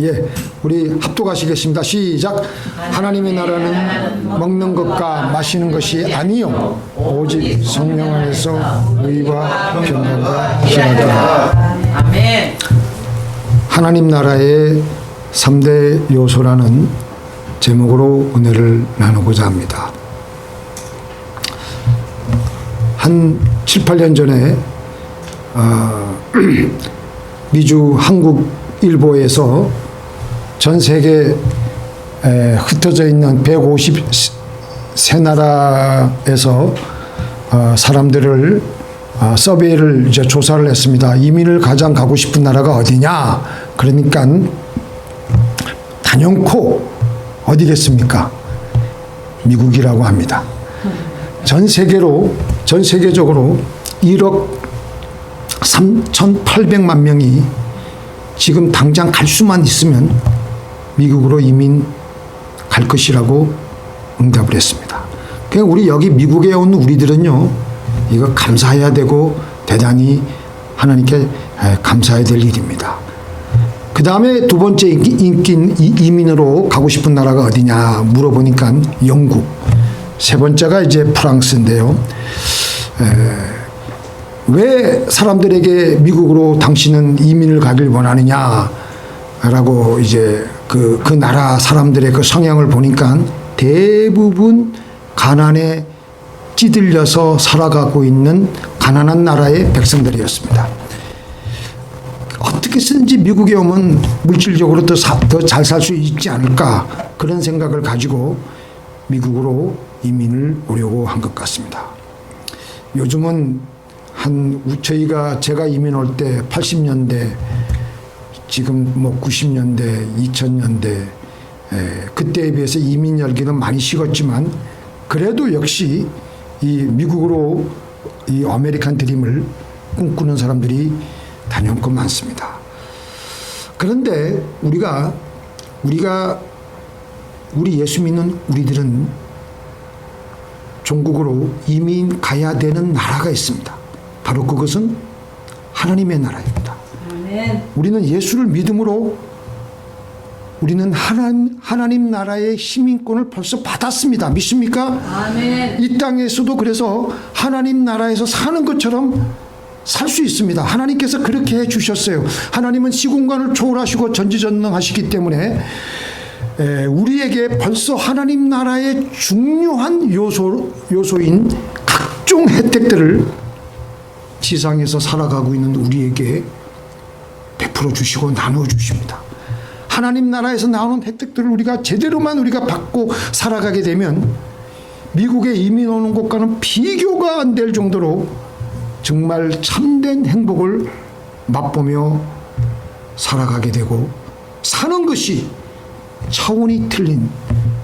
예, 우리 합독하시겠습니다. 시작. 하나님의 나라는 먹는 것과 마시는 것이 아니요 오직 성령 안에서 의와 평강과 희락이라. 아멘. 하나님 나라의 3대 요소라는 제목으로 은혜를 나누고자 합니다. 한 7, 8년 전에 미주 한국 일보에서 전 세계에 흩어져 있는 153나라에서 사람들을 서베이를 이제 조사를 했습니다. 이민을 가장 가고 싶은 나라가 어디냐? 그러니까 단연코 어디겠습니까? 미국이라고 합니다. 전 세계적으로 1억 3,800만 명이 지금 당장 갈 수만 있으면 미국으로 이민 갈 것이라고 응답을 했습니다. 그러니까 우리 여기 미국에 온 우리들은요, 이거 감사해야 되고 대단히 하나님께 감사해야 될 일입니다. 그 다음에 두 번째 이민으로 가고 싶은 나라가 어디냐 물어보니까 영국, 세 번째가 이제 프랑스인데요. 왜 사람들에게 미국으로 당신은 이민을 가길 원하느냐라고 이제 그 나라 사람들의 그 성향을 보니까 대부분 가난에 찌들려서 살아가고 있는 가난한 나라의 백성들이었습니다. 어떻게 쓰든지 미국에 오면 물질적으로 더 잘 살 수 있지 않을까 그런 생각을 가지고 미국으로 이민을 오려고 한 것 같습니다. 요즘은 제가 이민 올 때 80년대, 지금 뭐 90년대, 2000년대, 그때에 비해서 이민 열기는 많이 식었지만 그래도 역시 이 미국으로 이 아메리칸 드림을 꿈꾸는 사람들이 단연코 많습니다. 그런데 우리 예수 믿는 우리들은 종국으로 이민 가야 되는 나라가 있습니다. 바로 그것은 하나님의 나라입니다. 아멘. 우리는 예수를 믿음으로 우리는 하나님 나라의 시민권을 벌써 받았습니다. 믿습니까? 아멘. 이 땅에서도 그래서 하나님 나라에서 사는 것처럼 살 수 있습니다. 하나님께서 그렇게 해 주셨어요. 하나님은 시공간을 초월하시고 전지전능하시기 때문에 우리에게 벌써 하나님 나라의 중요한 요소인 각종 혜택들을 지상에서 살아가고 있는 우리에게 베풀어 주시고 나누어 주십니다. 하나님 나라에서 나오는 혜택들을 우리가 받고 살아가게 되면 미국에 이민 오는 것과는 비교가 안 될 정도로 정말 참된 행복을 맛보며 살아가게 되고 사는 것이 차원이 틀린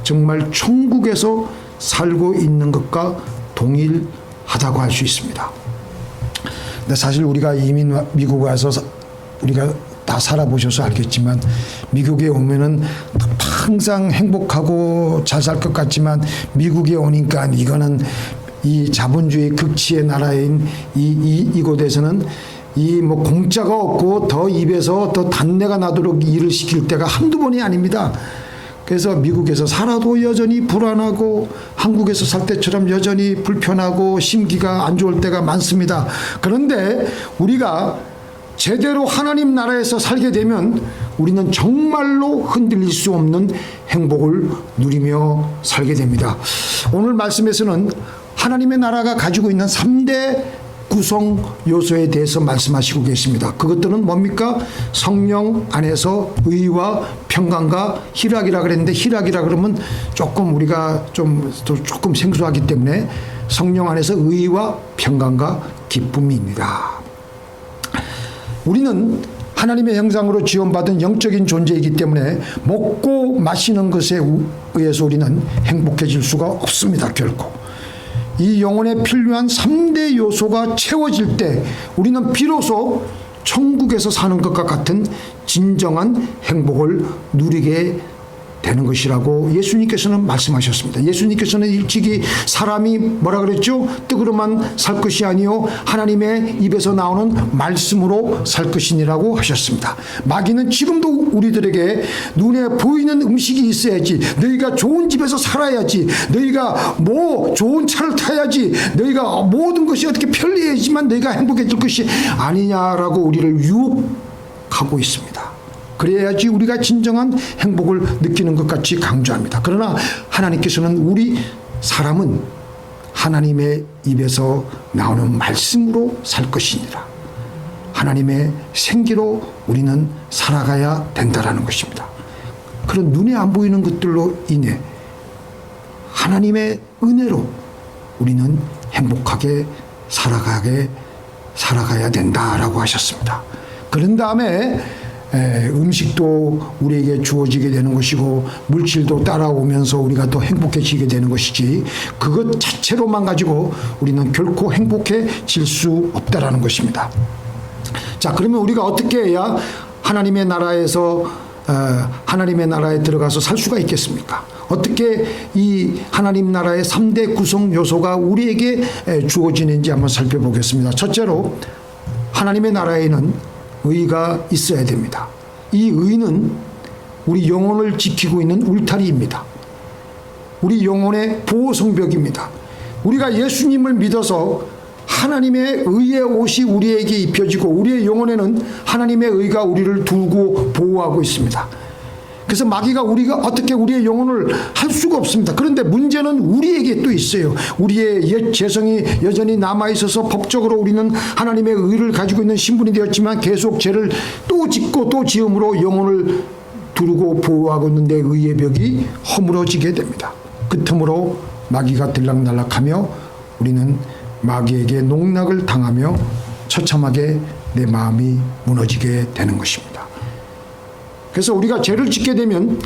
정말 천국에서 살고 있는 것과 동일하다고 할 수 있습니다. 근데 사실 우리가 미국 와서 우리가 다 살아보셔서 알겠지만 미국에 오면은 항상 행복하고 잘 살 것 같지만 미국에 오니까 이거는 이 자본주의 극치의 나라인 이곳에서는 이 뭐 공짜가 없고 더 입에서 더 단내가 나도록 일을 시킬 때가 한두 번이 아닙니다. 그래서 미국에서 살아도 여전히 불안하고 한국에서 살 때처럼 여전히 불편하고 심기가 안 좋을 때가 많습니다. 그런데 우리가 제대로 하나님 나라에서 살게 되면 우리는 정말로 흔들릴 수 없는 행복을 누리며 살게 됩니다. 오늘 말씀에서는 하나님의 나라가 가지고 있는 3대 구성 요소에 대해서 말씀하시고 계십니다. 그것들은 뭡니까? 성령 안에서 의와 평강과 희락이라 그랬는데 희락이라 그러면 조금 우리가 조금 생소하기 때문에 성령 안에서 의와 평강과 기쁨입니다. 우리는 하나님의 형상으로 지원받은 영적인 존재이기 때문에 먹고 마시는 것에 의해서 우리는 행복해질 수가 없습니다. 결코. 이 영혼에 필요한 3대 요소가 채워질 때 우리는 비로소 천국에서 사는 것과 같은 진정한 행복을 누리게 되는 것이라고 예수님께서는 말씀하셨습니다. 예수님께서는 일찍이 사람이 뭐라 그랬죠? 떡으로만 살 것이 아니요 하나님의 입에서 나오는 말씀으로 살 것이니라고 하셨습니다. 마귀는 지금도 우리들에게 눈에 보이는 음식이 있어야지, 너희가 좋은 집에서 살아야지, 너희가 뭐 좋은 차를 타야지, 너희가 모든 것이 어떻게 편리해지만 너희가 행복해질 것이 아니냐라고 우리를 유혹하고 있습니다. 그래야지 우리가 진정한 행복을 느끼는 것 같이 강조합니다. 그러나 하나님께서는 우리 사람은 하나님의 입에서 나오는 말씀으로 살 것이니라. 하나님의 생기로 우리는 살아가야 된다라는 것입니다. 그런 눈에 안 보이는 것들로 인해 하나님의 은혜로 우리는 행복하게 살아가야 된다라고 하셨습니다. 그런 다음에 음식도 우리에게 주어지게 되는 것이고 물질도 따라오면서 우리가 더 행복해지게 되는 것이지, 그것 자체로만 가지고 우리는 결코 행복해질 수 없다라는 것입니다. 자, 그러면 우리가 어떻게 해야 하나님의 나라에서 하나님의 나라에 들어가서 살 수가 있겠습니까? 어떻게 이 하나님 나라의 3대 구성 요소가 우리에게 주어지는지 한번 살펴보겠습니다. 첫째로, 하나님의 나라에는 의가 있어야 됩니다. 이 의는 우리 영혼을 지키고 있는 울타리입니다. 우리 영혼의 보호성벽입니다. 우리가 예수님을 믿어서 하나님의 의의 옷이 우리에게 입혀지고 우리의 영혼에는 하나님의 의가 우리를 두고 보호하고 있습니다. 그래서 마귀가 어떻게 우리의 영혼을 할 수가 없습니다. 그런데 문제는 우리에게 또 있어요. 우리의 옛 죄성이 여전히 남아있어서 법적으로 우리는 하나님의 의를 가지고 있는 신분이 되었지만 계속 죄를 또 짓고 또 지음으로 영혼을 두르고 보호하고 있는데 의의 벽이 허물어지게 됩니다. 그 틈으로 마귀가 들락날락하며 우리는 마귀에게 농락을 당하며 처참하게 내 마음이 무너지게 되는 것입니다. 그래서 우리가 죄를 짓게 되면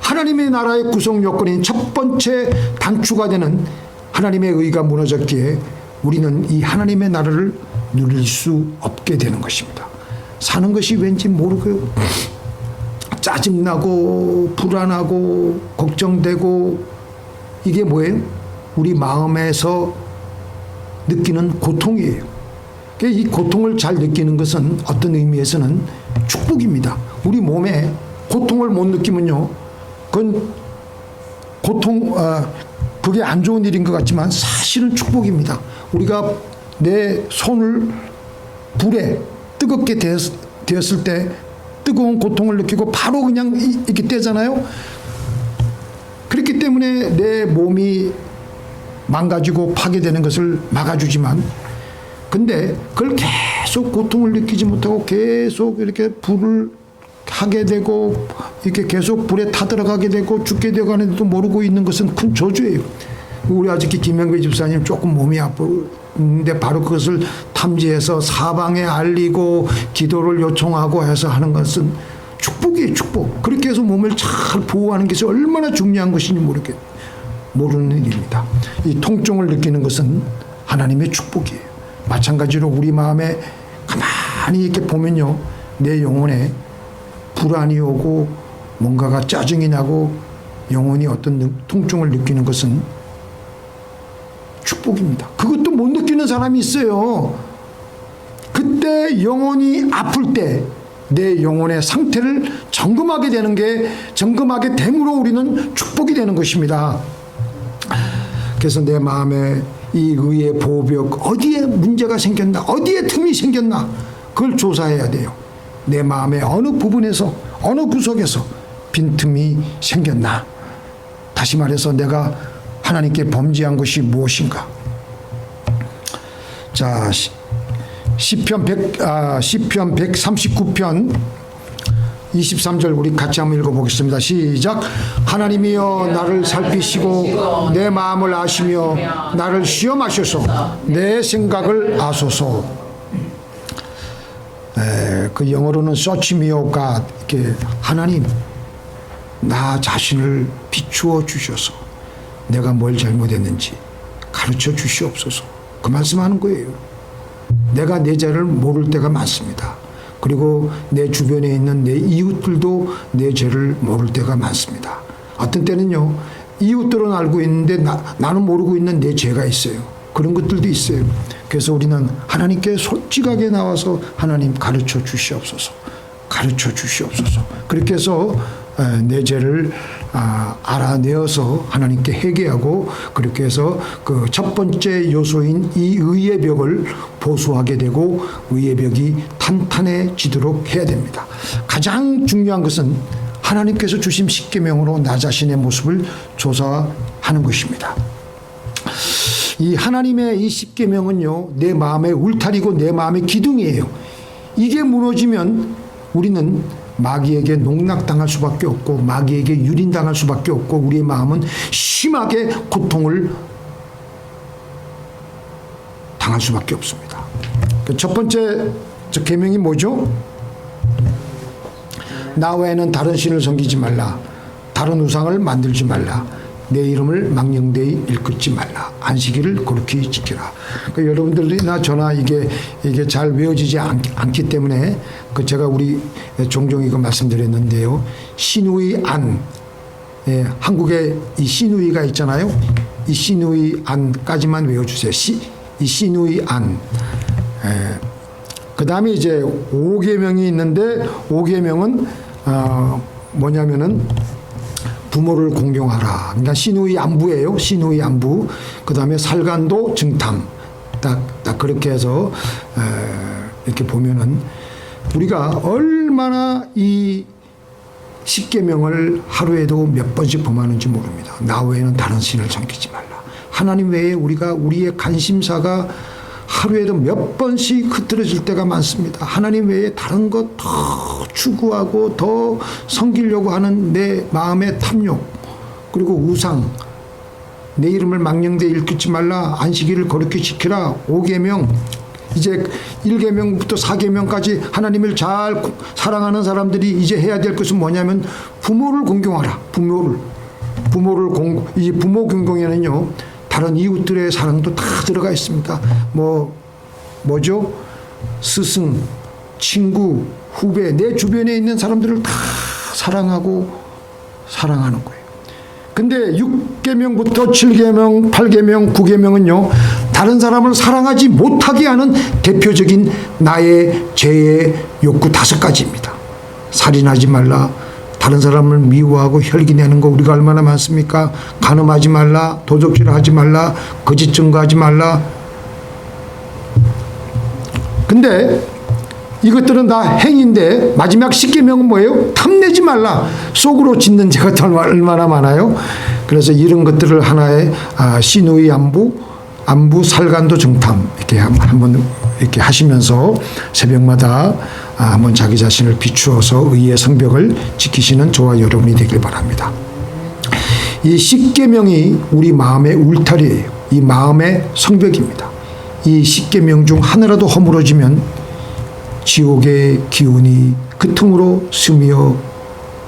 하나님의 나라의 구성 요건인 첫 번째 단추가 되는 하나님의 의가 무너졌기에 우리는 이 하나님의 나라를 누릴 수 없게 되는 것입니다. 사는 것이 왠지 모르고 짜증나고 불안하고 걱정되고, 이게 뭐예요? 우리 마음에서 느끼는 고통이에요. 이 고통을 잘 느끼는 것은 어떤 의미에서는 축복입니다. 우리 몸에 고통을 못 느끼면요, 그건 그게 안 좋은 일인 것 같지만 사실은 축복입니다. 우리가 내 손을 불에 뜨겁게 되었을 때 뜨거운 고통을 느끼고 바로 그냥 이렇게 떼잖아요. 그렇기 때문에 내 몸이 망가지고 파괴되는 것을 막아주지만, 근데 그걸 계속 고통을 느끼지 못하고 계속 이렇게 불을 하게 되고 이렇게 계속 불에 타들어가게 되고 죽게 되어가는데도 모르고 있는 것은 큰 저주예요. 우리 아직도 김영배 집사님 조금 몸이 아픈데 바로 그것을 탐지해서 사방에 알리고 기도를 요청하고 해서 하는 것은 축복이에요, 축복. 그렇게 해서 몸을 잘 보호하는 것이 얼마나 중요한 것인지 모르는 일입니다. 이 통증을 느끼는 것은 하나님의 축복이에요. 마찬가지로 우리 마음에 가만히 이렇게 보면요, 내 영혼에 불안이 오고 뭔가가 짜증이 나고 영혼이 어떤 통증을 느끼는 것은 축복입니다. 그것도 못 느끼는 사람이 있어요. 그때 영혼이 아플 때 내 영혼의 상태를 점검하게 됨으로 우리는 축복이 되는 것입니다. 그래서 내 마음에 이 의의 보호벽, 어디에 문제가 생겼나, 어디에 틈이 생겼나, 그걸 조사해야 돼요. 내 마음의 어느 부분에서, 어느 구석에서 빈틈이 생겼나. 다시 말해서 내가 하나님께 범죄한 것이 무엇인가. 자, 시편 139편 23절 우리 같이 한번 읽어보겠습니다. 시작. 하나님이여 나를 살피시고 내 마음을 아시며 나를 시험하셔서 내 생각을 아소서. 그 영어로는 search me, O God. 이렇게 하나님, 나 자신을 비추어 주셔서 내가 뭘 잘못했는지 가르쳐 주시옵소서. 그 말씀하는 거예요. 내가 내 죄를 모를 때가 많습니다. 그리고 내 주변에 있는 내 이웃들도 내 죄를 모를 때가 많습니다. 어떤 때는요, 이웃들은 알고 있는데 나는 모르고 있는 내 죄가 있어요. 그런 것들도 있어요. 그래서 우리는 하나님께 솔직하게 나와서 하나님 가르쳐 주시옵소서. 가르쳐 주시옵소서. 그렇게 해서 내 죄를 알아내어서 하나님께 회개하고, 그렇게 해서 그 첫 번째 요소인 이 의의 벽을 보수하게 되고 의의 벽이 탄탄해지도록 해야 됩니다. 가장 중요한 것은 하나님께서 주신 십계명으로 나 자신의 모습을 조사하는 것입니다. 이 하나님의 이 십계명은요, 내 마음의 울타리고 내 마음의 기둥이에요. 이게 무너지면 우리는 마귀에게 농락당할 수밖에 없고 마귀에게 유린당할 수밖에 없고 우리의 마음은 심하게 고통을 당할 수밖에 없습니다. 첫 번째 계명이 뭐죠? 나 외에는 다른 신을 섬기지 말라. 다른 우상을 만들지 말라. 내 이름을 망령되이 일컫지 말라. 안식일을 거룩히 지키라. 그러니까 여러분들이나 저나 이게 잘 외워지지 않기 때문에 제가 우리 종종 이거 말씀드렸는데요. 시누이 안, 한국에 이 시누이가 있잖아요. 이 시누이 안까지만 외워주세요. 이 시누이 안. 그 다음에 이제 5계명이 있는데 5계명은 뭐냐면은 부모를 공경하라. 그러니까 시누이 안부예요. 시누이 안부. 그 다음에 살간도 정탐. 딱 그렇게 해서 이렇게 보면은 우리가 얼마나 이 십계명을 하루에도 몇 번씩 범하는지 모릅니다. 나 외에는 다른 신을 섬기지 말라. 하나님 외에 우리의 관심사가 하루에도 몇 번씩 흐트러질 때가 많습니다. 하나님 외에 다른 것 더 추구하고 더 섬기려고 하는 내 마음의 탐욕, 그리고 우상, 내 이름을 망령되이 일컫지 말라, 안식일을 거룩히 지키라, 5계명, 이제 1계명부터 4계명까지 하나님을 잘 사랑하는 사람들이 이제 해야 될 것은 뭐냐면 부모를 공경하라. 이 부모 공경에는요, 다른 이웃들의 사랑도 다 들어가 있습니다. 뭐죠? 스승, 친구, 후배, 내 주변에 있는 사람들을 다 사랑하는 거예요. 근데 6계명부터 7계명, 8계명, 9계명은요, 다른 사람을 사랑하지 못하게 하는 대표적인 나의 죄의 욕구 5가지입니다. 살인하지 말라, 다른 사람을 미워하고 혈기내는 거 우리가 얼마나 많습니까? 간음하지 말라, 도적질하지 말라, 거짓 증거하지 말라. 근데 이것들은 다 행인데 마지막 10계명은 뭐예요? 탐내지 말라. 속으로 짓는 죄가 얼마나 많아요? 그래서 이런 것들을 하나의 시누이 안부, 살간도 정탐 이렇게 한번 이렇게 하시면서 새벽마다 한번 자기 자신을 비추어서 의의 성벽을 지키시는 저와 여러분이 되길 바랍니다. 이 10계명이 우리 마음의 울타리예요. 이 마음의 성벽입니다. 이 10계명 중 하나라도 허물어지면 지옥의 기운이 그 틈으로 스며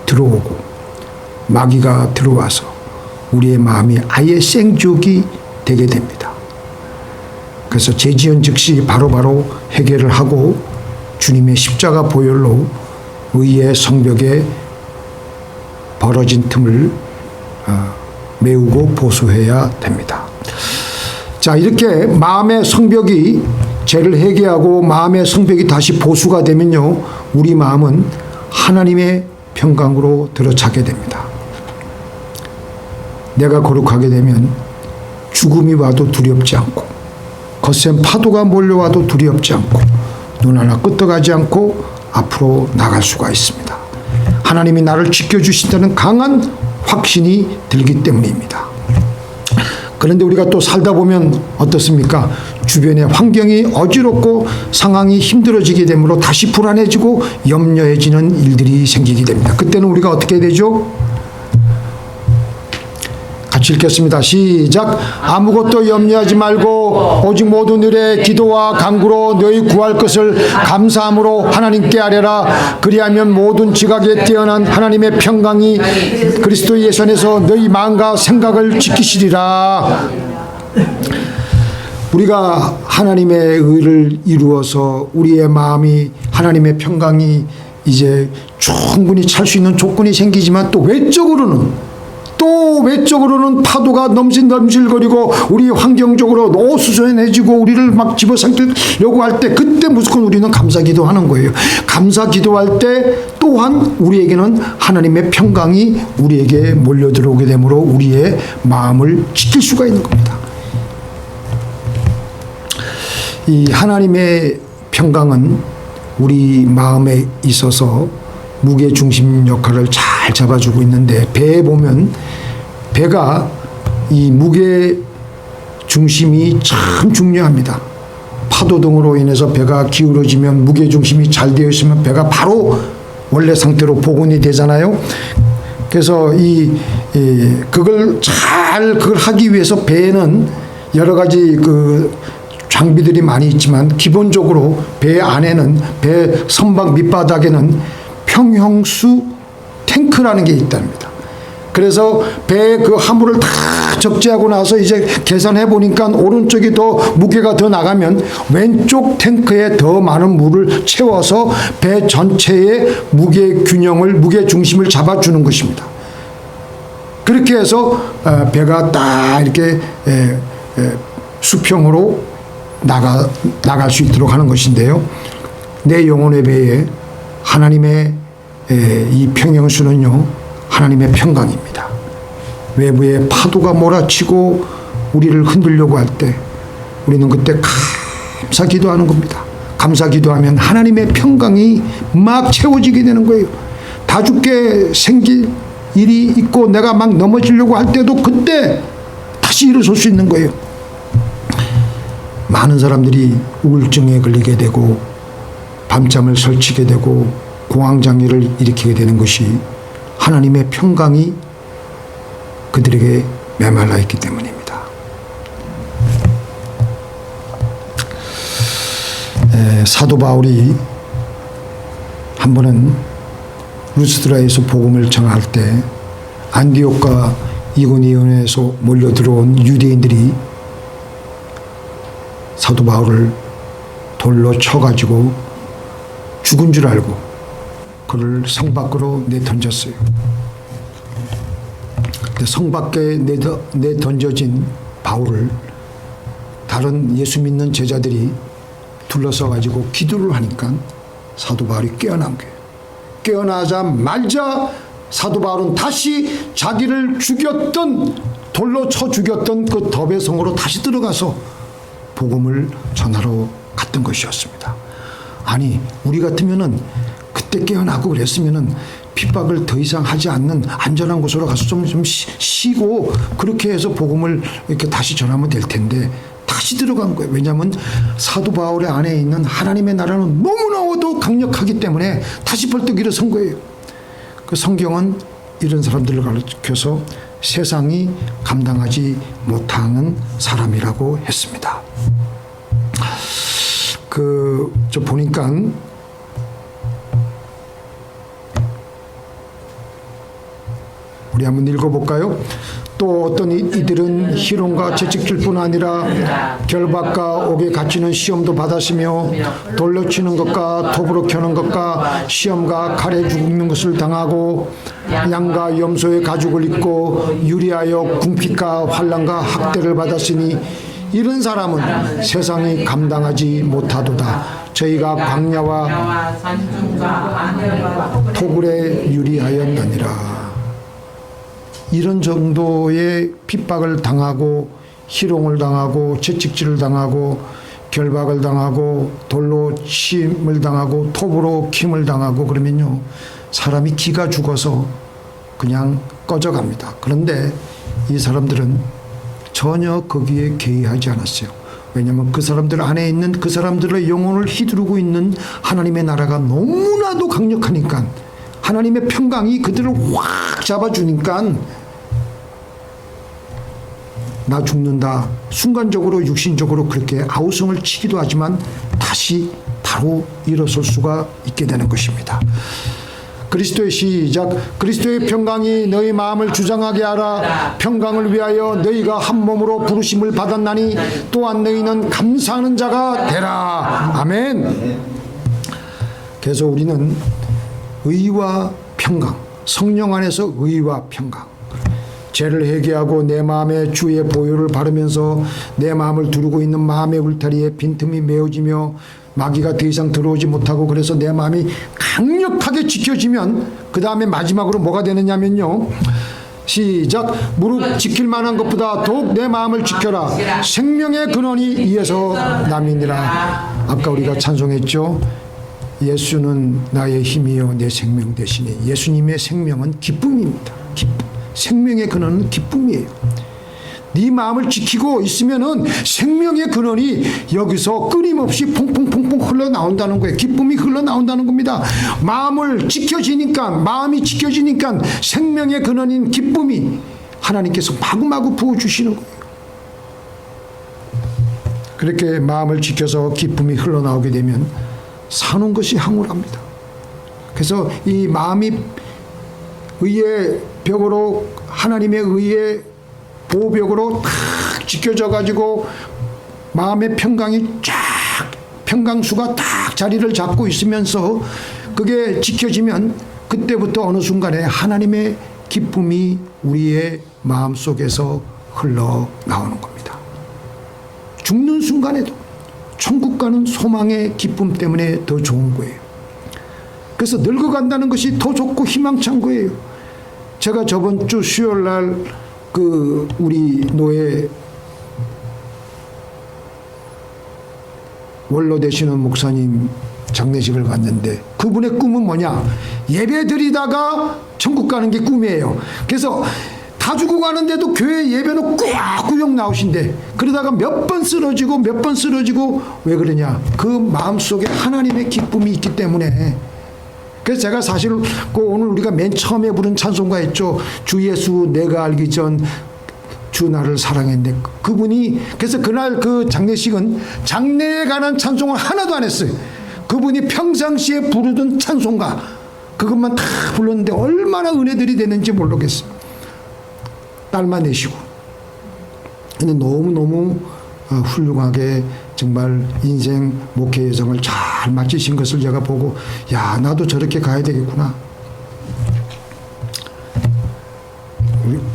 들어오고 마귀가 들어와서 우리의 마음이 아예 생지옥이 되게 됩니다. 그래서 재지은 즉시 바로바로 해결을 하고 주님의 십자가 보혈로 의의 성벽에 벌어진 틈을 메우고 보수해야 됩니다. 자, 이렇게 마음의 성벽이 죄를 회개하고 마음의 성벽이 다시 보수가 되면요, 우리 마음은 하나님의 평강으로 들어차게 됩니다. 내가 거룩하게 되면 죽음이 와도 두렵지 않고 거센 파도가 몰려와도 두렵지 않고 눈 하나 끄떡하지 않고 앞으로 나갈 수가 있습니다. 하나님이 나를 지켜주신다는 강한 확신이 들기 때문입니다. 그런데 우리가 또 살다 보면 어떻습니까? 주변의 환경이 어지럽고 상황이 힘들어지게 되므로 다시 불안해지고 염려해지는 일들이 생기게 됩니다. 그때는 우리가 어떻게 해야 되죠? 같이 읽겠습니다. 시작. 아무것도 염려하지 말고 오직 모든 일에 기도와 간구로 너희 구할 것을 감사함으로 하나님께 아뢰라. 그리하면 모든 지각에 뛰어난 하나님의 평강이 그리스도 예수 안에서 너희 마음과 생각을 지키시리라. 우리가 하나님의 의를 이루어서 우리의 마음이 하나님의 평강이 이제 충분히 찰 수 있는 조건이 생기지만 또 외적으로는 파도가 넘실넘실거리고 우리 환경적으로 어수선해지고 우리를 막 집어삼키려고 할 때 그때 무조건 우리는 감사기도 하는 거예요. 감사기도할 때 또한 우리에게는 하나님의 평강이 우리에게 몰려들어오게 되므로 우리의 마음을 지킬 수가 있는 겁니다. 이 하나님의 평강은 우리 마음에 있어서 무게중심 역할을 잘 잡아주고 있는데 배에 보면 배가 이 무게중심이 참 중요합니다. 파도 등으로 인해서 배가 기울어지면 무게중심이 잘 되어 있으면 배가 바로 원래 상태로 복원이 되잖아요. 그래서 그걸 하기 위해서 배에는 여러 가지 장비들이 많이 있지만 기본적으로 배 안에는 배 선박 밑바닥에는 평형수 탱크라는 게 있답니다. 그래서 배의 그 화물을 다 적재하고 나서 이제 계산해 보니까 오른쪽이 더 무게가 더 나가면 왼쪽 탱크에 더 많은 물을 채워서 배 전체의 무게 중심을 잡아주는 것입니다. 그렇게 해서 배가 딱 이렇게 수평으로 나갈 수 있도록 하는 것인데요. 내 영혼의 배에 하나님의 이 평형수는요, 하나님의 평강입니다. 외부의 파도가 몰아치고 우리를 흔들려고 할 때 우리는 그때 감사 기도하는 겁니다. 감사 기도하면 하나님의 평강이 막 채워지게 되는 거예요. 다 죽게 생길 일이 있고 내가 막 넘어지려고 할 때도 그때 다시 일어설 수 있는 거예요. 많은 사람들이 우울증에 걸리게 되고 밤잠을 설치게 되고 공황장애를 일으키게 되는 것이 하나님의 평강이 그들에게 메말라 있기 때문입니다. 사도 바울이 한 번은 루스드라에서 복음을 전할 때 안디옥과 이고니온에서 몰려 들어온 유대인들이 사도 바울을 돌로 쳐가지고 죽은 줄 알고 그를 성 밖으로 내던졌어요. 성 밖에 내던져진 바울을 다른 예수 믿는 제자들이 둘러서 가지고 기도를 하니까 사도 바울이 깨어난 거예요. 깨어나자마자 사도 바울은 다시 자기를 죽였던, 돌로 쳐 죽였던 그 더베 성으로 다시 들어가서 복음을 전하러 갔던 것이었습니다. 아니, 우리 같으면은 그때 깨어나고 그랬으면은 핍박을 더 이상 하지 않는 안전한 곳으로 가서 좀 쉬고 그렇게 해서 복음을 이렇게 다시 전하면 될 텐데 다시 들어간 거예요. 왜냐하면 사도 바울의 안에 있는 하나님의 나라는 너무나도 강력하기 때문에 다시 벌떡 일어선 거예요. 그 성경은 이런 사람들을 가르쳐서 세상이 감당하지 못하는 사람이라고 했습니다. 저 보니까 우리 한번 읽어볼까요? 또 어떤 이들은 희롱과 채찍질 뿐 아니라 결박과 옥에 갇히는 시험도 받았으며 돌로 치는 것과 톱으로 켜는 것과 시험과 칼에 죽는 것을 당하고 양과 염소의 가죽을 입고 유리하여 궁핍과 환난과 학대를 받았으니 이런 사람은 세상이 감당하지 못하도다. 저희가 광야와 토굴에 유리하였느니라. 이런 정도의 핍박을 당하고 희롱을 당하고 채찍질을 당하고 결박을 당하고 돌로 침을 당하고 톱으로 킴을 당하고 그러면요, 사람이 기가 죽어서 그냥 꺼져갑니다. 그런데 이 사람들은 전혀 거기에 개의하지 않았어요. 왜냐하면 그 사람들 안에 있는 그 사람들의 영혼을 휘두르고 있는 하나님의 나라가 너무나도 강력하니까, 하나님의 평강이 그들을 확 잡아주니까 나 죽는다, 순간적으로 육신적으로 그렇게 아우성을 치기도 하지만 다시 바로 일어설 수가 있게 되는 것입니다. 그리스도의 시작. 그리스도의 평강이 너희 마음을 주장하게 하라. 평강을 위하여 너희가 한 몸으로 부르심을 받았나니 또한 너희는 감사하는 자가 되라. 아멘. 그래서 우리는 의와 평강, 성령 안에서 의와 평강, 죄를 회개하고 내 마음에 주의 보혈을 바르면서 내 마음을 두르고 있는 마음의 울타리에 빈틈이 메워지며 마귀가 더 이상 들어오지 못하고, 그래서 내 마음이 강력하게 지켜지면 그 다음에 마지막으로 뭐가 되느냐면요, 시작. 무릎 지킬 만한 것보다 더욱 내 마음을 지켜라. 생명의 근원이 이에서 남이니라. 아까 우리가 찬송했죠. 예수는 나의 힘이요 내 생명 되시니. 예수님의 생명은 기쁨입니다. 기쁨. 생명의 근원은 기쁨이에요. 네 마음을 지키고 있으면은 생명의 근원이 여기서 끊임없이 퐁퐁퐁퐁 흘러나온다는 거예요. 기쁨이 흘러나온다는 겁니다. 마음이 지켜지니까 생명의 근원인 기쁨이 하나님께서 마구마구 부어주시는 거예요. 그렇게 마음을 지켜서 기쁨이 흘러나오게 되면 사는 것이 황홀합니다. 그래서 이 마음이 의의 벽으로, 하나님의 의의 보호벽으로 탁 지켜져 가지고 마음의 평강이 쫙, 평강수가 딱 자리를 잡고 있으면서 그게 지켜지면 그때부터 어느 순간에 하나님의 기쁨이 우리의 마음 속에서 흘러나오는 겁니다. 죽는 순간에도 천국 가는 소망의 기쁨 때문에 더 좋은 거예요. 그래서 늙어간다는 것이 더 좋고 희망찬 거예요. 제가 저번 주 수요일 날 우리 노예 원로 되시는 목사님 장례식을 갔는데 그분의 꿈은 뭐냐? 예배 드리다가 천국 가는 게 꿈이에요. 그래서 다 죽어가는데도 교회 예배는 꾸역꾸역 나오신대. 그러다가 몇 번 쓰러지고 왜 그러냐? 그 마음속에 하나님의 기쁨이 있기 때문에. 그래서 제가 사실 오늘 우리가 맨 처음에 부른 찬송가 있죠. 주 예수 내가 알기 전 주 나를 사랑했네. 그분이 그래서 그날 그 장례식은 장례에 관한 찬송을 하나도 안 했어요. 그분이 평상시에 부르던 찬송가 그것만 다 불렀는데 얼마나 은혜들이 되는지 모르겠어요. 딸만 내시고. 근데 너무너무 훌륭하게 정말 인생 목회 여정을 잘 마치신 것을 제가 보고, 야, 나도 저렇게 가야 되겠구나.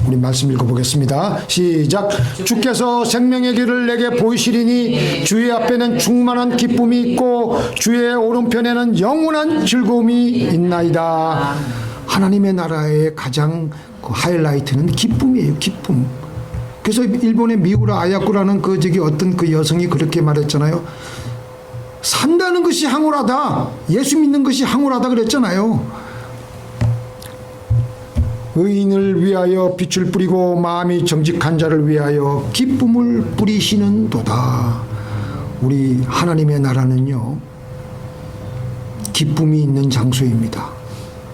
우리 말씀 읽어보겠습니다. 시작. 주께서 생명의 길을 내게 보이시리니 주의 앞에는 충만한 기쁨이 있고 주의 오른편에는 영원한 즐거움이 있나이다. 하나님의 나라의 가장 하이라이트는 기쁨이에요. 기쁨. 그래서 일본의 미우라 아야코라는 어떤 그 여성이 그렇게 말했잖아요. 산다는 것이 황홀하다. 예수 믿는 것이 황홀하다 그랬잖아요. 의인을 위하여 빛을 뿌리고 마음이 정직한 자를 위하여 기쁨을 뿌리시는 도다. 우리 하나님의 나라는요, 기쁨이 있는 장소입니다.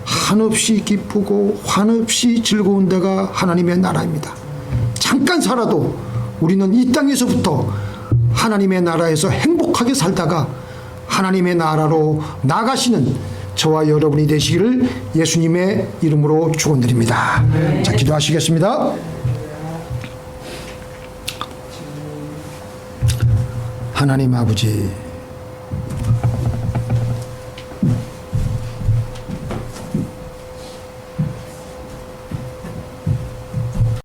한없이 기쁘고 한없이 즐거운 데가 하나님의 나라입니다. 잠깐 살아도 우리는 이 땅에서부터 하나님의 나라에서 행복하게 살다가 하나님의 나라로 나가시는 저와 여러분이 되시기를 예수님의 이름으로 축원드립니다. 자, 기도하시겠습니다. 하나님 아버지,